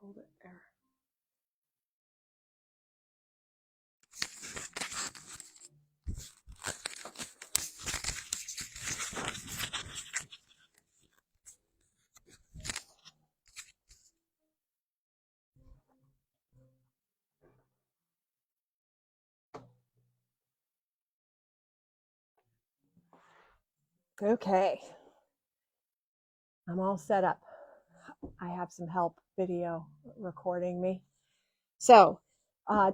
hold it there. Okay, I'm all set up. I have some help video recording me. So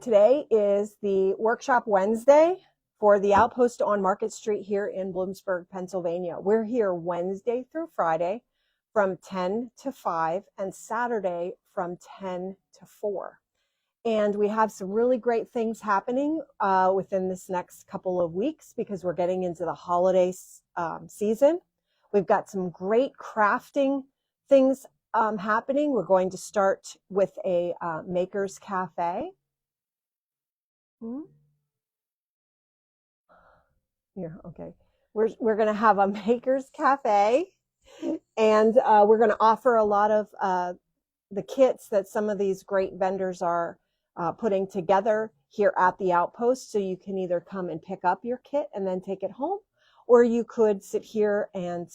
today is the workshop Wednesday for the Outpost on Market Street here in Bloomsburg, Pennsylvania. We're here Wednesday through Friday from 10 to 5 and Saturday from 10 to 4. And we have some really great things happening within this next couple of weeks because we're getting into the holiday season. We've got some great crafting things happening. We're going to start with a maker's cafe. Yeah, okay. We're going to have a maker's cafe, and we're going to offer a lot of the kits that some of these great vendors are putting together here at the Outpost. So you can either come and pick up your kit and then take it home, or you could sit here and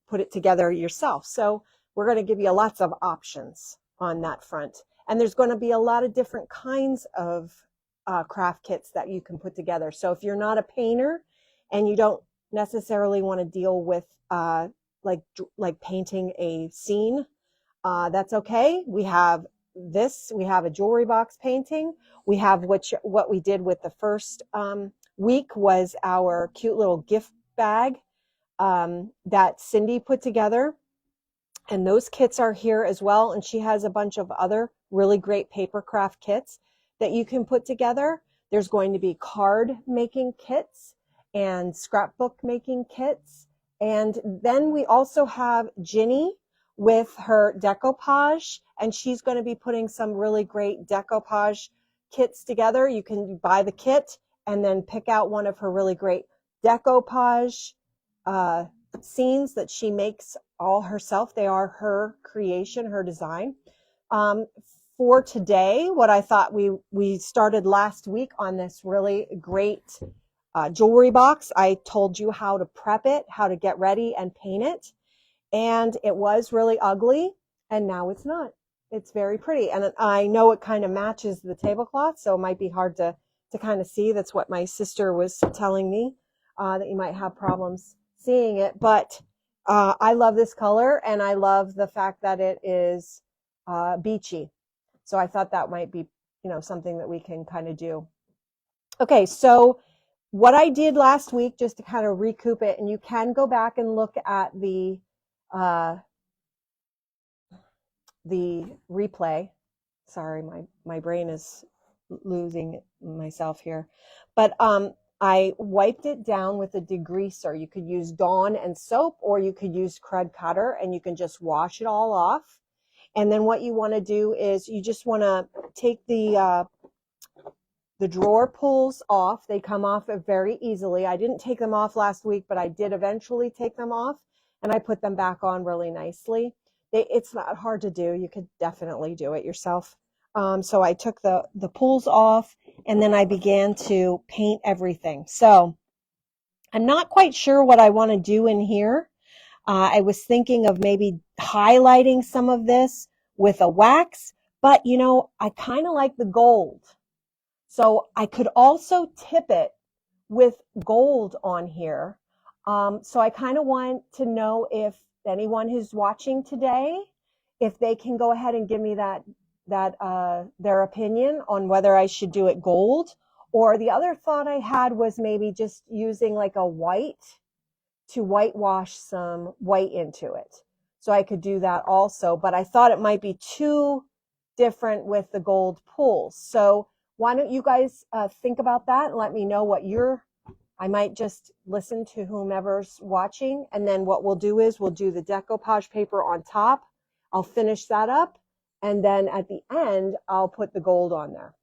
put it together yourself. So we're going to give you lots of options on that front. And there's going to be a lot of different kinds of craft kits that you can put together. So if you're not a painter and you don't necessarily want to deal with like painting a scene, that's okay. We have this. We have a jewelry box painting. We have what we did with the first week was our cute little gift bag that Cindy put together. And those kits are here as well. And she has a bunch of other really great paper craft kits that you can put together. There's going to be card making kits and scrapbook making kits. And then we also have Ginny with her decoupage, and she's going to be putting some really great decoupage kits together. You can buy the kit and then pick out one of her really great decoupage scenes that she makes all herself. They are her creation, her design. For today, what I thought we started last week on this really great jewelry box. I told you how to prep it, how to get ready and paint it. And it was really ugly, and now it's not. It's very pretty. And I know it kind of matches the tablecloth, so it might be hard to kind of see. That's what my sister was telling me, that you might have problems seeing it. But I love this color, and I love the fact that it is beachy. So I thought that might be, something that we can kind of do. Okay, so what I did last week, just to kind of recoup it, and you can go back and look at the replay. Sorry, my brain is losing myself here. But I wiped it down with a degreaser. You could use Dawn and soap, or you could use Crud Cutter, and you can just wash it all off. And then what you want to do is you just want to take the drawer pulls off. They come off very easily. I didn't take them off last week, but I did eventually take them off, and I put them back on really nicely. It's not hard to do. You could definitely do it yourself. So I took the pulls off, and then I began to paint everything. So I'm not quite sure what I want to do in here. I was thinking of maybe highlighting some of this with a wax, but I kind of like the gold. So I could also tip it with gold on here. So I kind of want to know if anyone who's watching today, if they can go ahead and give me their opinion on whether I should do it gold. Or the other thought I had was maybe just using like a white to whitewash some white into it. So I could do that also, but I thought it might be too different with the gold pulls. So why don't you guys think about that and let me know what I might just listen to whomever's watching. And then what we'll do is we'll do the decoupage paper on top. I'll finish that up. And then at the end, I'll put the gold on there.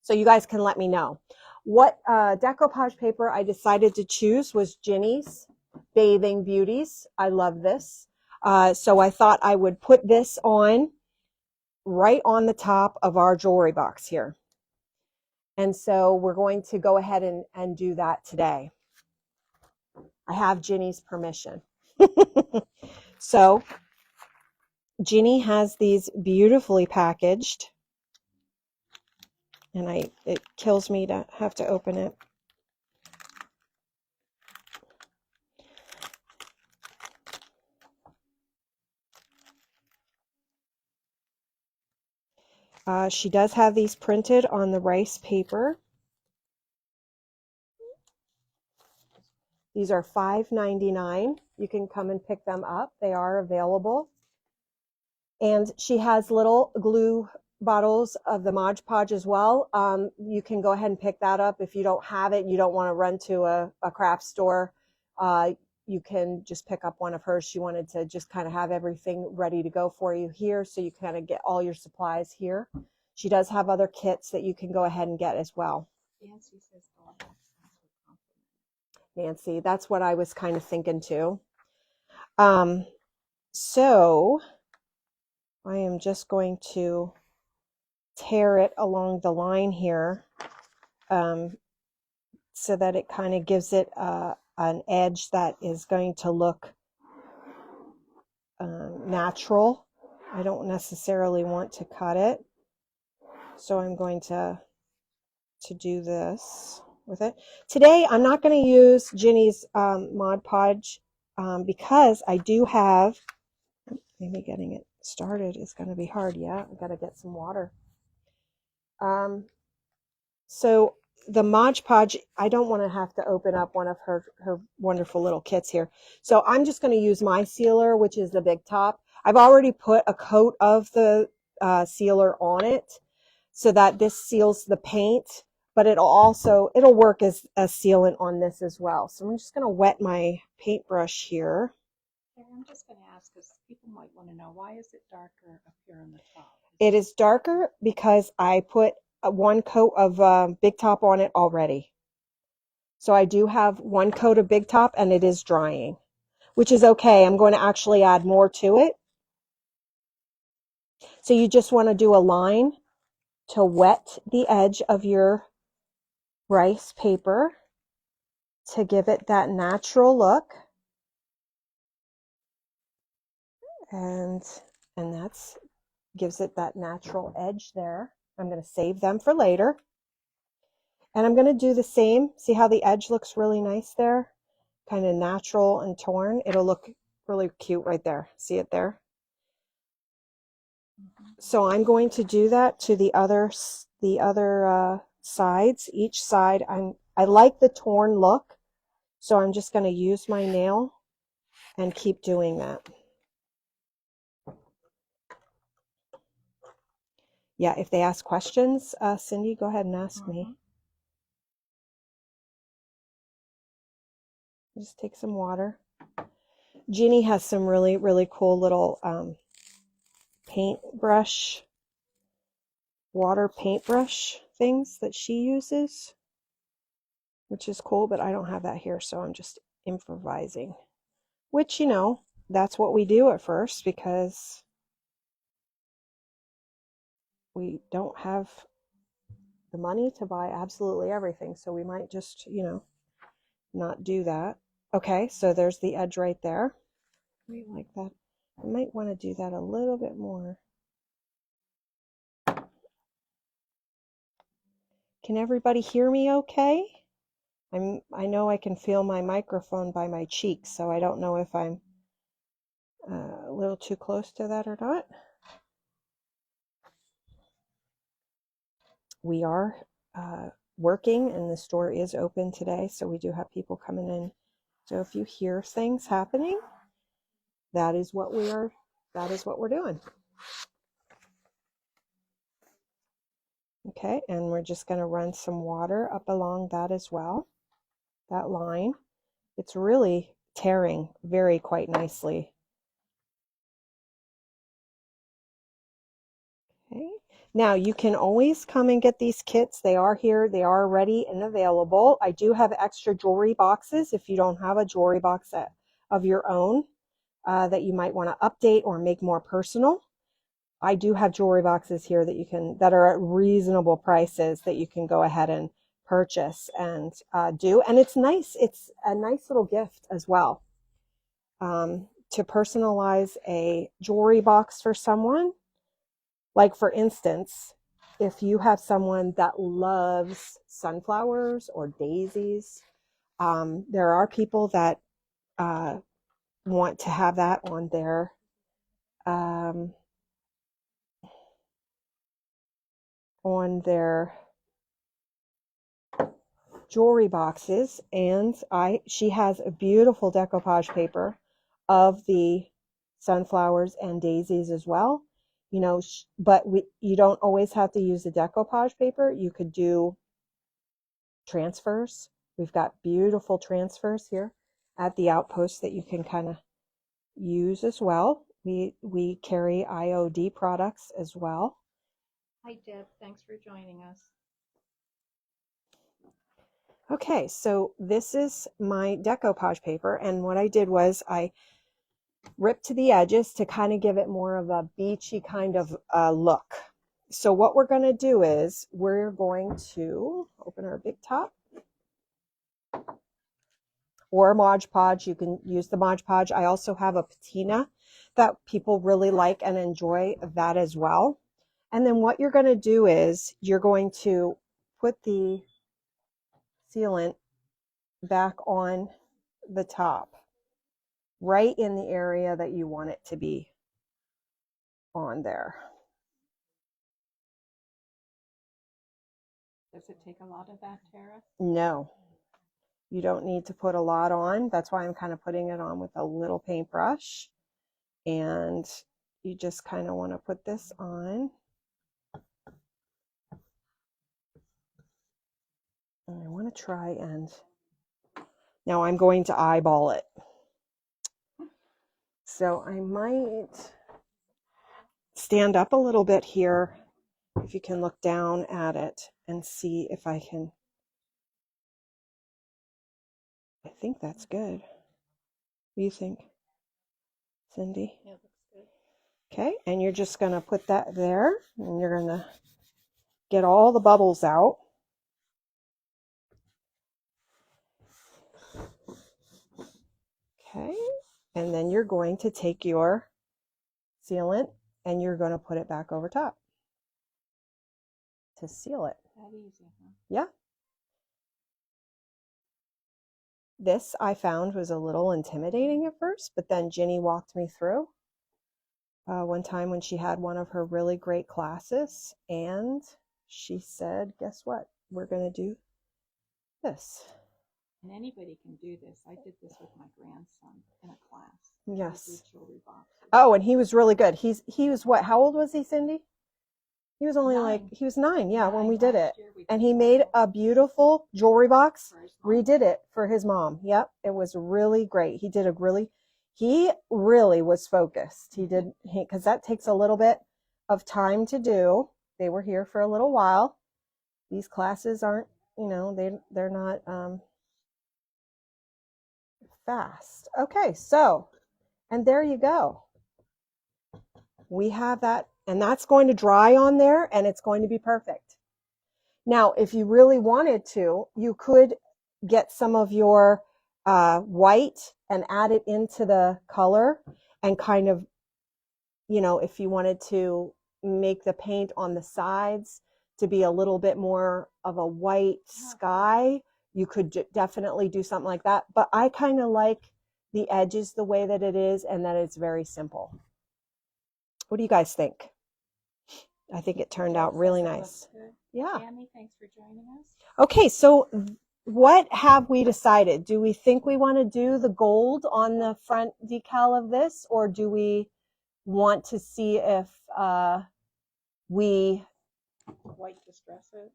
So you guys can let me know. What decoupage paper I decided to choose was Ginny's Bathing Beauties. I love this. So I thought I would put this on right on the top of our jewelry box here. And so we're going to go ahead and do that today. I have Ginny's permission. So Ginny has these beautifully packaged, and it kills me to have to open it. She does have these printed on the rice paper. These are $5.99. You can come and pick them up. They are available. And she has little glue bottles of the Mod Podge as well. You can go ahead and pick that up. If you don't have it, you don't want to run to a craft store, you can just pick up one of hers. She wanted to just kind of have everything ready to go for you here, so you kind of get all your supplies here. She does have other kits that you can go ahead and get as well. Nancy says all accents would compliment. Nancy, that's what I was kind of thinking too. So I am just going to tear it along the line here, so that it kind of gives it an edge that is going to look natural. I don't necessarily want to cut it, so I'm going to do this with it. Today I'm not going to use Ginny's Mod Podge because I do have, maybe getting it started is going to be hard. Yeah, I've got to get some water. So the Mod Podge, I don't want to have to open up one of her wonderful little kits here. So I'm just going to use my sealer, which is the Big Top. I've already put a coat of the sealer on it so that this seals the paint, but it'll work as a sealant on this as well. So I'm just going to wet my paintbrush here. I'm just going to ask, because people might want to know, why is it darker up here on the top? It is darker because I put one coat of Big Top on it already. So I do have one coat of Big Top, and it is drying, which is okay. I'm going to actually add more to it. So you just want to do a line to wet the edge of your rice paper to give it that natural look. And that's gives it that natural edge there. I'm going to save them for later. And I'm going to do the same. See how the edge looks really nice there? Kind of natural and torn. It'll look really cute right there. See it there? So I'm going to do that to the other sides. Each side, I like the torn look, so I'm just going to use my nail and keep doing that. Yeah, if they ask questions, Cindy, go ahead and ask me. Just take some water. Ginny has some really, really cool little water paintbrush things that she uses, which is cool, but I don't have that here, so I'm just improvising. Which, you know, that's what we do at first because we don't have the money to buy absolutely everything, so we might just, you know, not do that. Okay, so there's the edge right there. I like that. I might want to do that a little bit more. Can everybody hear me okay? I know I can feel my microphone by my cheeks, so I don't know if I'm a little too close to that or not. We are working, and the store is open today, so we do have people coming in. So if you hear things happening, that is what we're doing. Okay, and we're just going to run some water up along that as well, that line. It's really tearing quite nicely. Okay, now you can always come and get these kits. They are here, they are ready and available. I do have extra jewelry boxes if you don't have a jewelry box of your own that you might want to update or make more personal. I do have jewelry boxes here that are at reasonable prices that you can go ahead and purchase and do. And it's nice. It's a nice little gift as well. To personalize a jewelry box for someone. Like, for instance, if you have someone that loves sunflowers or daisies, there are people that want to have that on their jewelry boxes, and she has a beautiful decoupage paper of the sunflowers and daisies as well. You know, but you don't always have to use the decoupage paper. You could do transfers. We've got beautiful transfers here at the Outpost that you can kind of use as well. We carry IOD products as well. Hi, Deb. Thanks for joining us. Okay, so this is my decoupage paper, and what I did was I ripped to the edges to kind of give it more of a beachy kind of look. So what we're going to do is we're going to open our big top, or Mod Podge. You can use the Mod Podge. I also have a patina that people really like and enjoy that as well. And then what you're going to do is you're going to put the sealant back on the top, right in the area that you want it to be on there. Does it take a lot of that, Tara? No, you don't need to put a lot on. That's why I'm kind of putting it on with a little paintbrush. And you just kind of want to put this on. And I want to try and now I'm going to eyeball it. So I might stand up a little bit here, if you can look down at it and see if I can. I think that's good. What do you think, Cindy? Yeah, looks good. Okay, and you're just going to put that there, and you're going to get all the bubbles out. Okay, and then you're going to take your sealant and you're going to put it back over top to seal it. That easy, huh? Yeah. This I found was a little intimidating at first, but then Ginny walked me through one time when she had one of her really great classes, and she said, guess what? We're going to do this. And anybody can do this. I did this with my grandson in a class. Yes. We did jewelry boxes. Oh, and he was really good. He was what? How old was he, Cindy? He was only 9. He was 9, yeah, when we did it. And he made a beautiful jewelry box, redid it for his mom. Yep, it was really great. He really was focused. Because that takes a little bit of time to do. They were here for a little while. These classes aren't, they're not fast. Okay, so, and there you go. We have that. And that's going to dry on there, and it's going to be perfect. Now, if you really wanted to, you could get some of your white and add it into the color and kind of, if you wanted to make the paint on the sides to be a little bit more of a white sky, you could definitely do something like that. But I kind of like the edges the way that it is and that it's very simple. What do you guys think? I think it turned out really nice. Yeah. Tammy, thanks for joining us. Okay, so what have we decided? Do we think we want to do the gold on the front decal of this, or do we want to see if we... White distress it?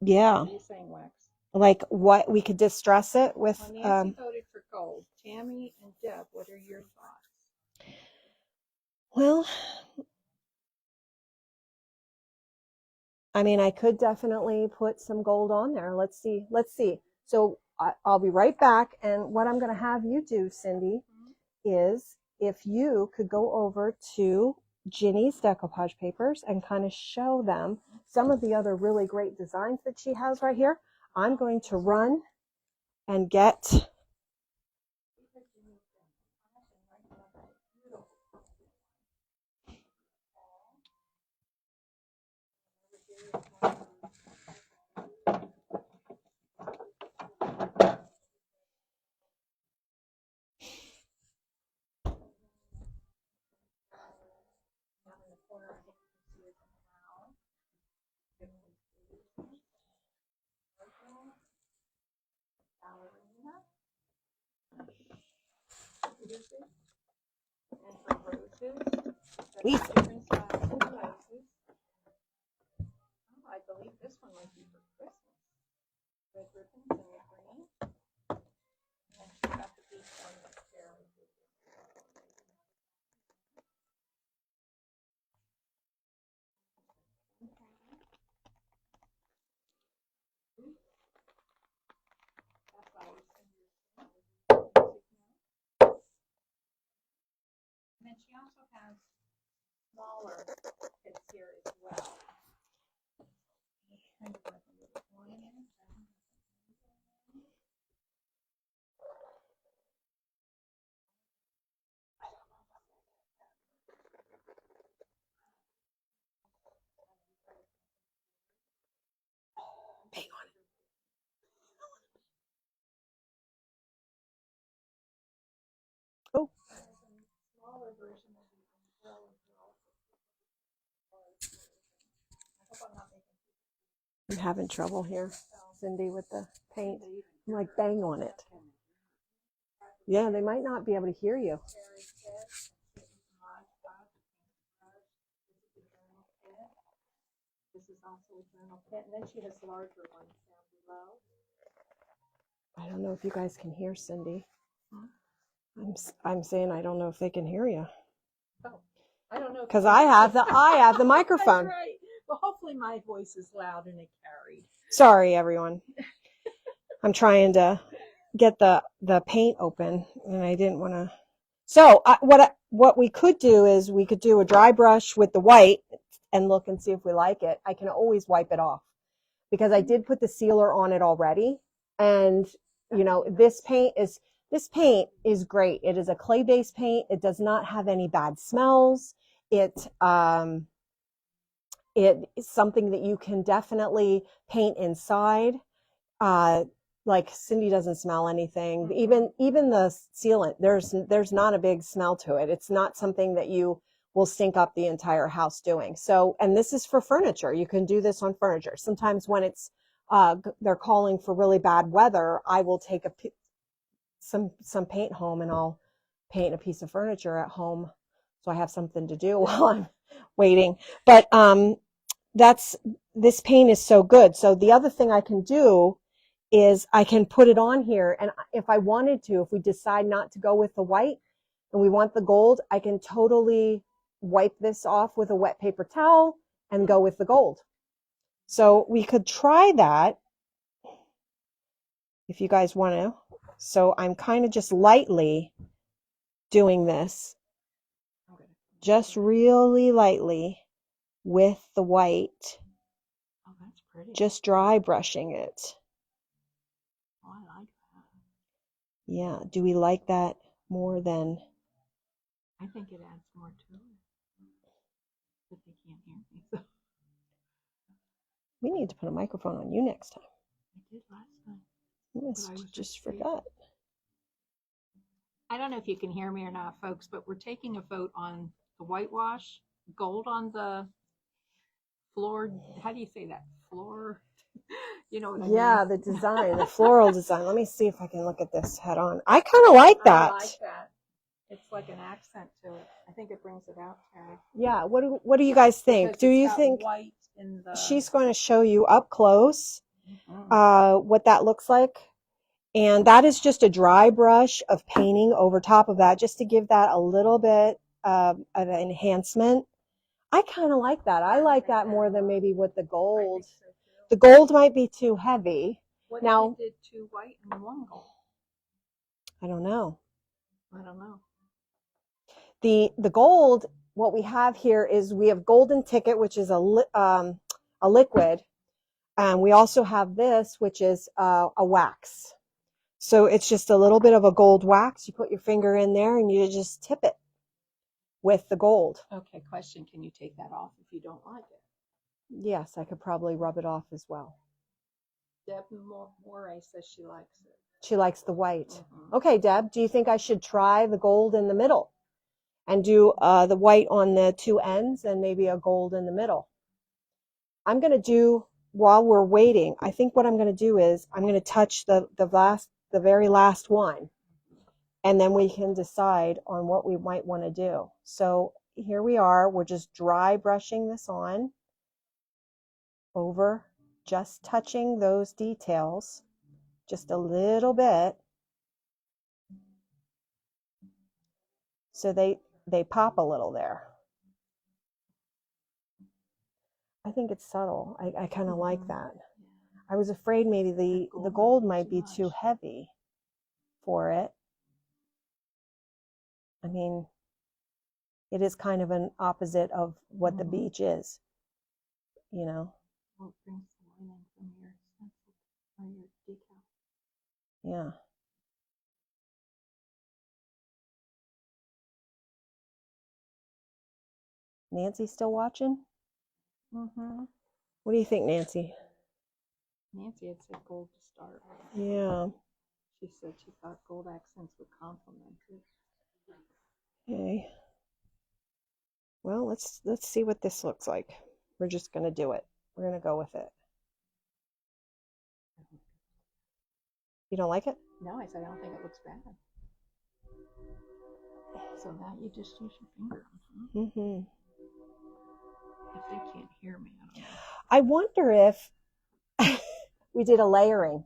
Yeah. Are you saying wax? Like what we could distress it with... Well, Nancy voted for gold. Tammy and Deb, what are your thoughts? Well, I mean, I could definitely put some gold on there. Let's see. So I'll be right back. And what I'm going to have you do, Cindy, is if you could go over to Ginny's decoupage papers and kind of show them some of the other really great designs that she has right here. I'm going to run and get Lisa. I believe this one might be for Christmas. Red ribbons and the green. And she's got the beach one that's fairly big. And then she also has smaller kits here as well. Kind of like a little ornament. Hang on. Oh. Smaller version of the umbrella girl. I hope I'm not making I'm having trouble here, Cindy, with the paint. I'm like, bang on it. Yeah, they might not be able to hear you. This is also a journal kit, and then she has larger ones down below. I don't know if you guys can hear Cindy. Hmm? I'm saying I don't know if they can hear you. Oh, I don't know. Because I have the microphone. That's right. Well, hopefully my voice is loud and it carried. Sorry, everyone. I'm trying to get the paint open, and I didn't want to. So what we could do is we could do a dry brush with the white and look and see if we like it. I can always wipe it off because I did put the sealer on it already. And you know, this paint is great. It is a clay-based paint. It does not have any bad smells. It is something that you can definitely paint inside. Like Cindy doesn't smell anything. Even the sealant, there's not a big smell to it. It's not something that you will stink up the entire house doing. So, and this is for furniture. You can do this on furniture. Sometimes when it's they're calling for really bad weather, I will take some paint home and I'll paint a piece of furniture at home, so I have something to do while I'm waiting. But this paint is so good. So the other thing I can do is I can put it on here, and if I wanted to, if we decide not to go with the white and we want the gold, I can totally wipe this off with a wet paper towel and go with the gold. So we could try that if you guys want to. So I'm kind of just lightly doing this, just really lightly with the white. Oh, that's pretty. Just dry brushing it. Oh, I like that. Yeah. Do we like that more than? I think it adds more to it. But they can't hear me. So. We need to put a microphone on you next time. I did last time. I just forgot. I don't know if you can hear me or not, folks, but we're taking a vote on the whitewash, gold on the floor. How do you say that? Floor? You know what I mean? Yeah, the design, the floral design. Let me see if I can look at this head on. I kind of like that. I like that. It's like an accent to it. I think it brings it out, Terry. Yeah. What do you guys think? Because do you got think white in the... she's going to show you up close what that looks like? And that is just a dry brush of painting over top of that, just to give that a little bit of an enhancement. I kind of like that. I like that more than maybe with the gold. So The gold might be too heavy. what Now, if you did 2 white and 1 gold? I don't know. I don't know. The gold what we have here is we have Golden Ticket, which is a liquid. And we also have this, which is a wax. So it's just a little bit of a gold wax. You put your finger in there and you just tip it with the gold. Okay, question, can you take that off if you don't like it? Yes, I could probably rub it off as well. Deb Moray says she likes it. She likes the white. Mhm. Okay, Deb, do you think I should try the gold in the middle and do the white on the two ends and maybe a gold in the middle? I'm going to do, while we're waiting, I think what I'm going to do is I'm going to touch the very last one, and then we can decide on what we might want to do. So here we are. We're just dry brushing this on over, just touching those details just a little bit. So they pop a little there. I think it's subtle. I kind of like that. I was afraid maybe the gold might be too heavy for it. I mean, it is kind of an opposite of what the beach is, you know? Well, it brings the line in from your stencil or your decal. Yeah. Nancy still watching? Mm-hmm. What do you think, Nancy? Nancy had said gold to start. Yeah. She said she thought gold accents would complement it. Okay. Well, let's see what this looks like. We're just going to do it. We're going to go with it. You don't like it? No, I said I don't think it looks bad. So now you just use your finger. Mm-hmm. If they can't hear me, I don't know. I wonder if we did a layering.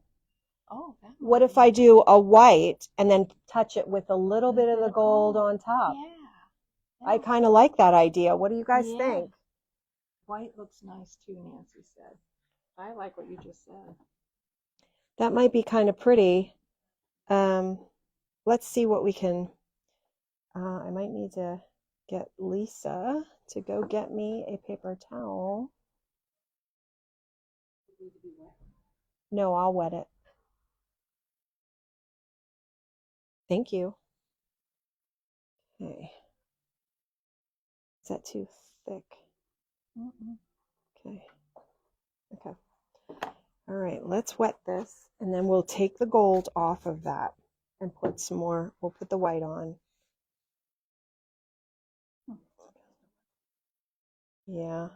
Oh, that What if I do a white and then touch it with a little bit of the gold on top? Yeah. I kind of like that idea. What do you guys Yeah. think? White looks nice too, Nancy said. I like what you just said. That might be kind of pretty. Let's see what we can. I might need to get Lisa to go get me a paper towel. No, I'll wet it. Thank you. Okay. Is that too thick? Okay. Okay. All right, let's wet this, and then we'll take the gold off of that and put some more. We'll put the white on. Yeah.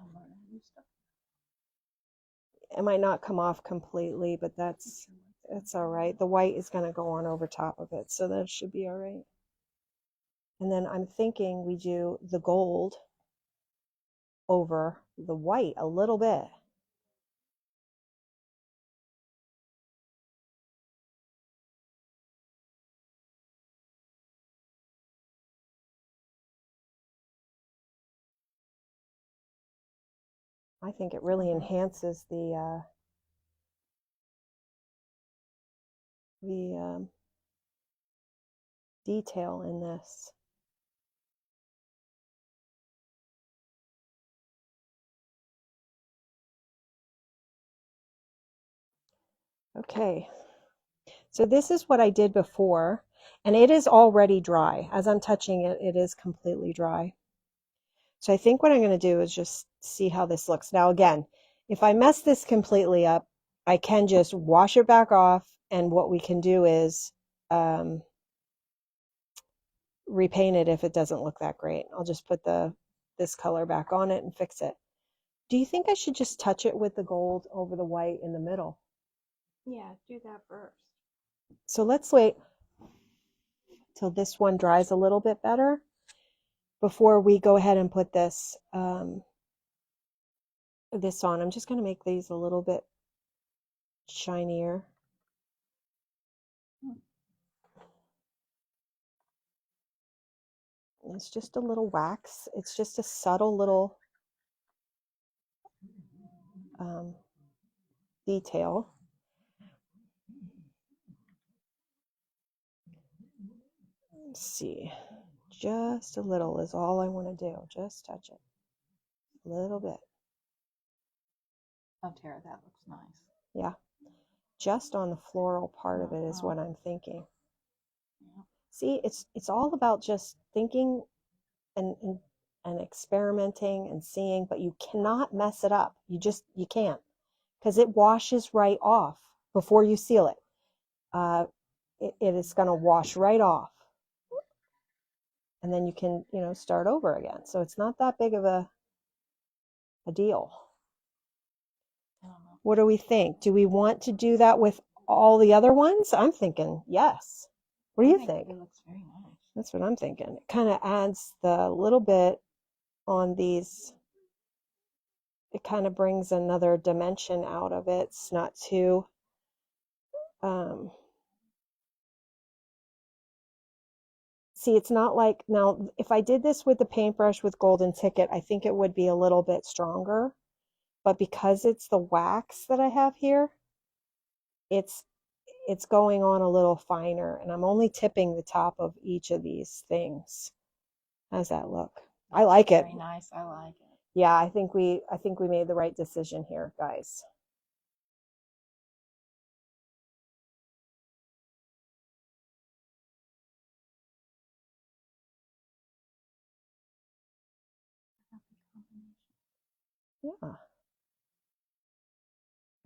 It might not come off completely, but that's all right. The white is going to go on over top of it, so that should be all right. And then I'm thinking we do the gold over the white a little bit. I think it really enhances the detail in this. Okay, so this is what I did before, and it is already dry. As I'm touching it, it is completely dry. So I think what I'm going to do is just see how this looks. Now again, if I mess this completely up, I can just wash it back off, and what we can do is repaint it if it doesn't look that great. I'll just put this color back on it and fix it. Do you think I should just touch it with the gold over the white in the middle? Yeah, do that first. So let's wait till this one dries a little bit better before we go ahead and put this this on. I'm just going to make these a little bit shinier. It's just a little wax. It's just a subtle little detail. Let's see. just a little is all I want to do. Just touch it a little bit. Oh, Tara, that looks nice. Yeah, just on the floral part of it is what I'm thinking. Yeah. See, it's all about just thinking and experimenting and seeing, but you cannot mess it up. You can't, because it washes right off before you seal it. It is going to wash right off, and then you can, start over again. So it's not that big of a deal. I don't know. What do we think? Do we want to do that with all the other ones? I'm thinking yes. What do you think? It looks very nice. That's what I'm thinking. It kind of adds the little bit on these. It kind of brings another dimension out of it. It's not too see, it's not like, now if I did this with the paintbrush with Golden Ticket, I think it would be a little bit stronger, but because it's the wax that I have here, it's going on a little finer, and I'm only tipping the top of each of these things. How's that look? I like it. Very nice. I like it. Yeah, I think we made the right decision here, guys. Yeah.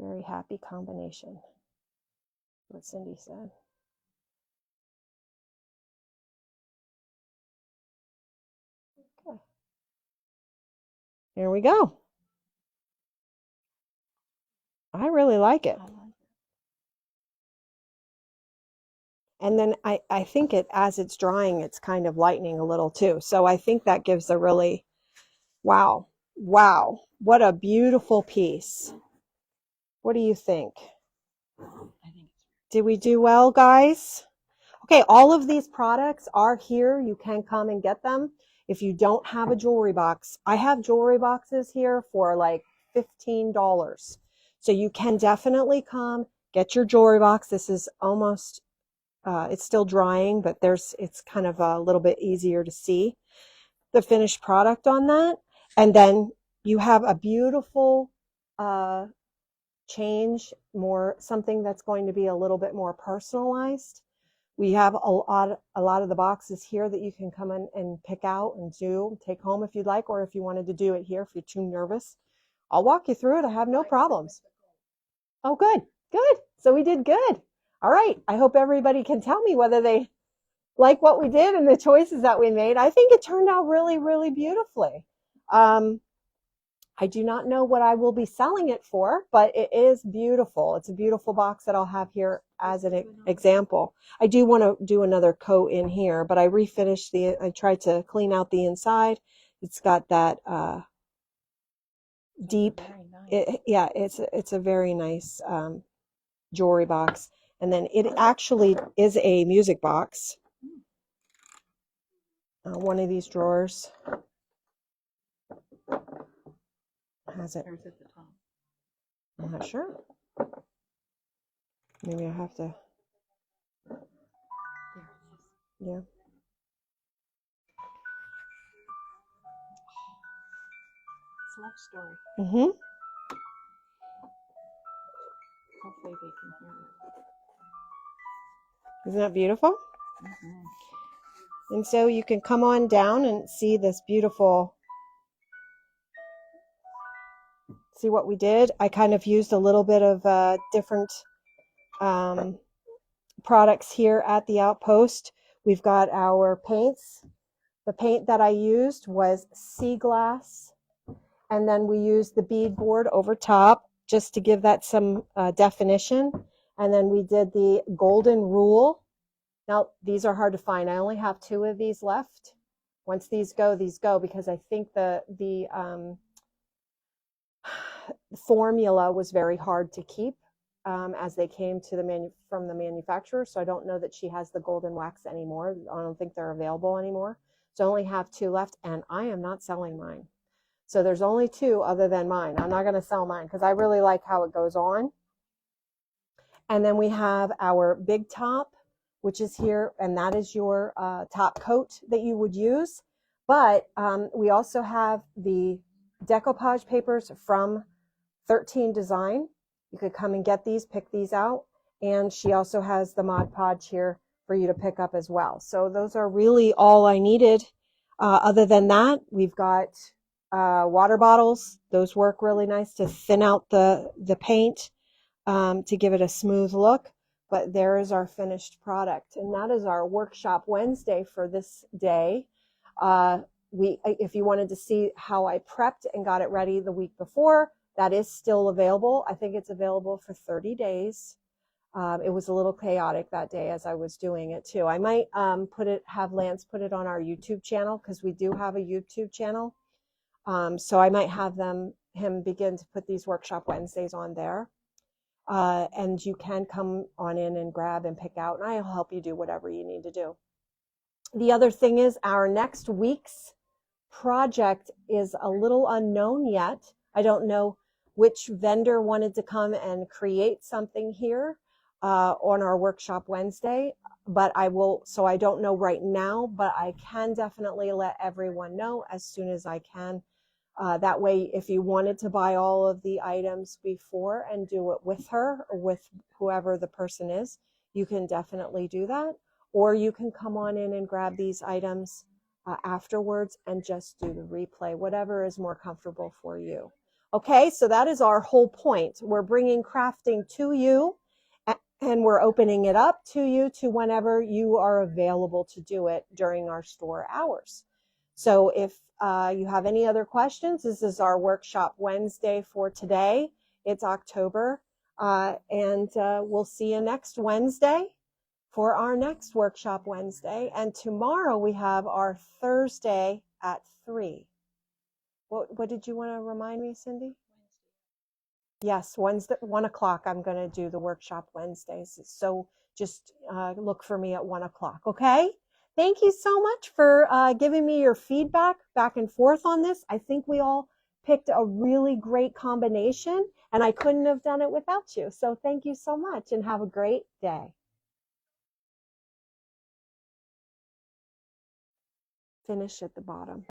Very happy combination. What Cindy said. Okay. Here we go. I really like it. I like it. And then I think as it's drying, it's kind of lightening a little too. So I think that gives a really, wow, what a beautiful piece. What do you think? I think Did we do well, guys? Okay, all of these products are here. You can come and get them. If you don't have a jewelry box, I have jewelry boxes here for like $15. So you can definitely come get your jewelry box. This is almost, it's still drying, but it's kind of a little bit easier to see the finished product on that. And then you have a beautiful change, something that's going to be a little bit more personalized. We have a lot of the boxes here that you can come in and pick out and take home if you'd like, or if you wanted to do it here if you're too nervous. I'll walk you through it. I have no problems. Oh, good. So we did good. All right. I hope everybody can tell me whether they like what we did and the choices that we made. I think it turned out really, really beautifully. I do not know what I will be selling it for, but it is beautiful. It's a beautiful box that I'll have here as an example. I do want to do another coat in here, but I refinished I tried to clean out the inside. It's got that deep, it's a very nice jewelry box. And then it actually is a music box. One of these drawers has it. There's at the top. I'm not sure. Maybe I have to. Yeah. It's a love story. Mm-hmm. Hopefully they can hear it. Isn't that beautiful? Mm-hmm. And so you can come on down and see this beautiful. See what we did? I kind of used a little bit of different products here at the Outpost. We've got our paints. The paint that I used was sea glass, and then we used the beadboard over top just to give that some definition. And then we did the golden rule. Now, these are hard to find. I only have 2 of these left. Once these go, because I think the formula was very hard to keep as they came to from the manufacturer. So I don't know that she has the golden wax anymore. I don't think they're available anymore. So I only have 2 left, and I am not selling mine. So there's only 2 other than mine. I'm not going to sell mine because I really like how it goes on. And then we have our big top, which is here, and that is your top coat that you would use. But we also have the decoupage papers from 13 Design. You could come and get these, pick these out. And she also has the Mod Podge here for you to pick up as well. So those are really all I needed. Other than that, we've got water bottles. Those work really nice to thin out the paint to give it a smooth look. But there is our finished product. And that is our Workshop Wednesday for this day. If you wanted to see how I prepped and got it ready the week before, that is still available. I think it's available for 30 days. It was a little chaotic that day as I was doing it too. I might have Lance put it on our YouTube channel, because we do have a YouTube channel. So I might have him begin to put these Workshop Wednesdays on there. And you can come on in and grab and pick out, and I'll help you do whatever you need to do. The other thing is our next week's project is a little unknown yet. I don't know which vendor wanted to come and create something here on our Workshop Wednesday, but I don't know right now, but I can definitely let everyone know as soon as I can. That way, if you wanted to buy all of the items before and do it with her or with whoever the person is, you can definitely do that. Or you can come on in and grab these items afterwards and just do the replay, whatever is more comfortable for you. Okay, so that is our whole point. We're bringing crafting to you, and we're opening it up to you to whenever you are available to do it during our store hours. So if you have any other questions, this is our Workshop Wednesday for today. It's October, and we'll see you next Wednesday for our next Workshop Wednesday. And tomorrow we have our Thursday at 3. What did you want to remind me, Cindy? Yes, Wednesday, 1 o'clock, I'm going to do the Workshop Wednesdays. So just look for me at 1 o'clock, okay? Thank you so much for giving me your feedback back and forth on this. I think we all picked a really great combination, and I couldn't have done it without you. So thank you so much, and have a great day. Finish at the bottom.